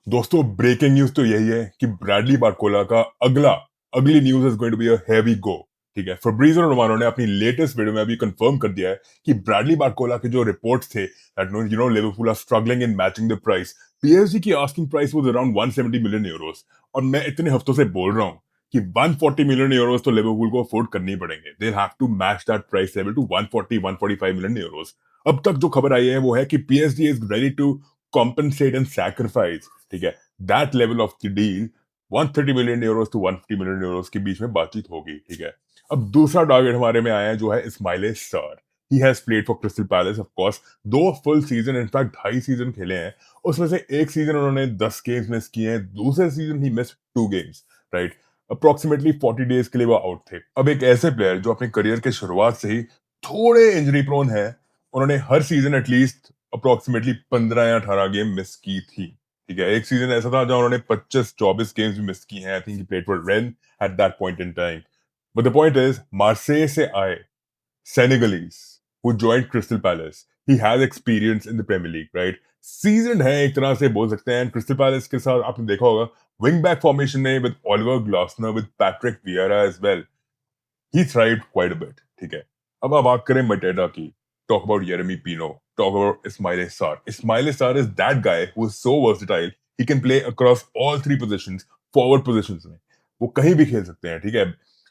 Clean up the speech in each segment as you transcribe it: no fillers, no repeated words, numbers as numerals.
दोस्तों breaking news तो यही है कि ब्रैडली बारकोला का अगली news is going to be a heavy go. ठीक है, फब्रीजो रोमानो ने अपनी लेटेस्ट वीडियो में अभी कंफर्म कर दिया है कि ब्रैडली बारकोला के जो रिपोर्ट्स थे that Liverpool are struggling in matching the price. PSG की asking price was around 170 million euros और मैं इतने हफ्तों से बोल रहा हूं कि 140 मिलियन यूरोस तो लिवरपूल को अफोर्ड करनी पड़ेंगे। They have to match that price level to 140 145 million euros. अब तक जो खबर आई है वो है कि PSG is ready to compensate and sacrifice, ठीक है, that level of the deal 130 million euros to 150 million euros के बीच में बातचीत होगी। ठीक है, अब दूसरा टारगेट हमारे में आया है जो है Ismaila Sarr. He has played for Crystal Palace of course, दो फुल सीजन, इनफैक्ट 2.5 सीजन खेले हैं। उसमें से एक सीजन उन्होंने 10 गेम्स मिस किए हैं, दूसरे सीजन ही miss 2 games, right. Approximately 40 days के लिए वो आउट थे। अब एक ऐसे प्लेयर जो अपने करियर के शुरुआत से ही थोड़े इंजरी प्रोन है, उन्होंने हर सीजन एटलीस्ट अप्रोक्सीमेटली 15 या 18 गेम मिस की थी। ठीक है, एक सीजन ऐसा था जहां उन्होंने 25-24 गेम्स भी मिस की हैं। I think he played for rain at that point in time. But the point is, Marseille से आए Senegalese who joined Crystal Palace. He has experience in the Premier League, right? Seasoned है एक तरह से बोल सकते हैं। क्रिस्टल पैलेस के साथ आपने देखा होगा विंग बैक फॉर्मेशन में with Oliver Glasner, with Patrick Vieira as well, he thrived quite a bit. ठीक है, अब आप बात करें मटेडा की, talk about Yeremy Pino, talk about Ismail Sarr. Ismail Sarr is that guy who is so versatile. He can play across all three positions, forward positions में वो कहीं भी खेल सकते हैं। ठीक है,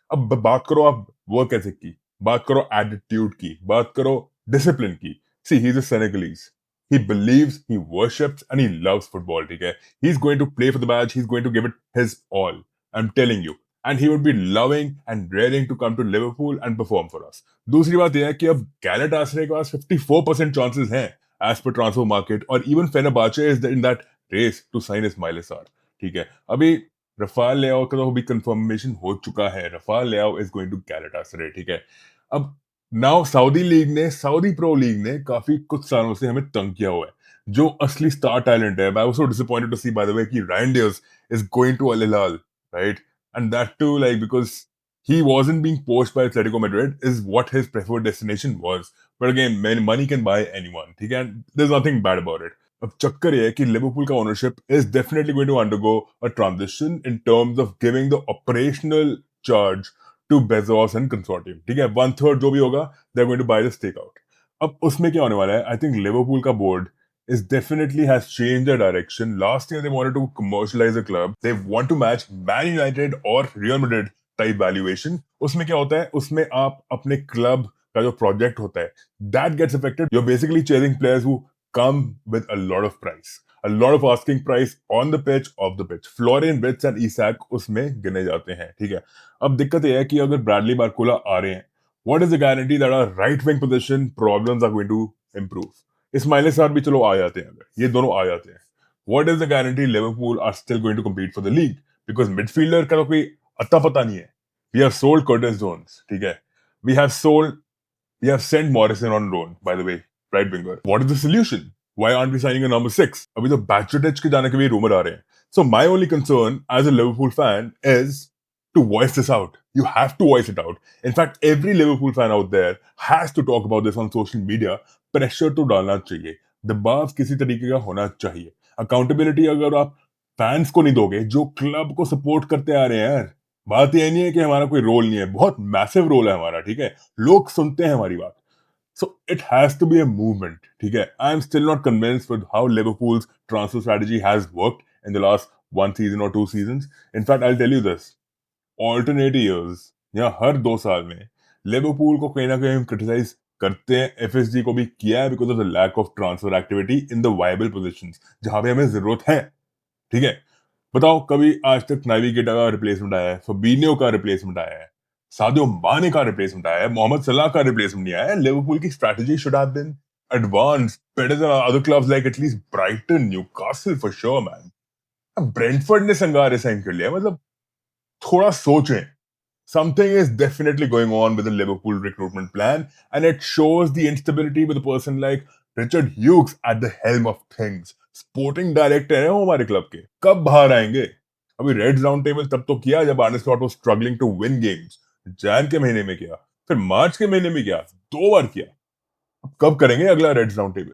अब बात करो आप वर्क एथिक की, बात करो एटीट्यूड की, बात करो डिसिप्लिन की। See he is a Senegalese, he believes, he worships and he loves football. ठीक है, he's going to play for the match, he's going to give it his all, I'm telling you. And he would be loving and raring to come to Liverpool and perform for us. दूसरी बात यह है कि अब गैलेटासरे के पास 54% chances हैं as per transfer market, और even Fenerbahce is in that race to sign Ismail Sarr. ठीक है, अभी रफाल लेआओ का तो अभी कंफर्मेशन हो चुका है, रफाल लेआओ इज गोइंग टू गैलेटासरे। ठीक है, अब नाउ सऊदी प्रो लीग ने काफी कुछ सालों से हमें तंग किया हुआ है। जो असली स्टार टैलेंट है, I was so disappointed to see by the way कि Rayan Dears is going to Al Hilal, right? And that to like because he wasn't being poached by Atletico Madrid is what his preferred destination was. But again, money can buy anyone. ठीक है, there's nothing bad about it. अब चक्कर ये है कि Liverpool का ownership is definitely going to undergo a transition in terms of giving the operational charge to Bezos and consortium. ठीक है, 1/3 जो भी होगा they are going to buy the stake out. अब उसमें क्या होने वाला है, आई थिंक लिवरपूल का board is definitely has changed their direction. Last year they wanted to commercialize the club. They want to match Man United or Real Madrid type valuation. उसमें क्या होता है, उसमें आप अपने क्लब का जो प्रोजेक्ट होता है that gets affected. You're basically chasing players who come with a lot of price, a lot of asking price on the pitch, off the pitch. Florian Wirtz and Isak उसमें गिने जाते हैं। ठीक है, अब दिक्कत यह है कि अगर ब्रैडली बारकोला आ रहे हैं, what is the guarantee that our right wing position problems are going to improve? Ismail सार भी चलो आ जाते हैं, अगर ये दोनों आ जाते हैं, what is the guarantee Liverpool are still going to compete for the league? Because midfielder का तो कोई अता पता नहीं है। We have sold Curtis Jones, ठीक है, we have sold, we have sent Morrison on loan, by the way, right winger. What is the solution? Why aren't we signing a number 6? अभी तो Backstretch के जाने के भी रूमर आ रहे हैं। So my only concern as a Liverpool fan is to voice this out. You have to voice it out. In fact, every Liverpool fan out there has to talk about this on social media. Pressure तो डालना चाहिए, दबाव किसी तरीके का होना चाहिए। Accountability अगर आप फैंस को नहीं दोगे जो क्लब को सपोर्ट करते आ रहे हैं, यार बात ये नहीं है कि हमारा कोई रोल नहीं है, बहुत मैसिव रोल है हमारा। ठीक है, लोग सुनते हैं हमारी बात। So it has to be a movement. ठीक है, I am still not convinced with how Liverpool's transfer strategy has worked in the last 1 season or 2 seasons. In fact, I'll tell you this. Alternate years या हर 2 साल में Liverpool को कहीं ना कहीं हम क्रिटिसाइज करते हैं, एफएसजी को भी किया है, because of the lack of transfer activity in the viable positions जहां पे हमें जरूरत है। ठीक है, बताओ कभी आज तक नाविगेटर का रिप्लेसमेंट आया है, फबीनियो का रिप्लेसमेंट आया है, सादियो माने का रिप्लेसमेंट आया है, मोहम्मद सलाह का रिप्लेसमेंट नहीं आया है। लिवरपूल की strategy should have been advance, better than other clubs like at least Brighton, Newcastle for sure man. Brentford ने संगारे साइन कर लिया, मतलब थोड़ा सोचें। Something is definitely going on with the Liverpool recruitment plan, and it shows the instability with a person like Richard Hughes at the helm of things. Sporting director है वो हमारे club के, कब बाहर आएंगे? अभी रेड राउंड टेबल तब तो किया जब Arne Slot was struggling to win games. Jan के महीने में किया, फिर मार्च के महीने में किया, 2 बार किया। अब कब करेंगे अगला रेड राउंड टेबल?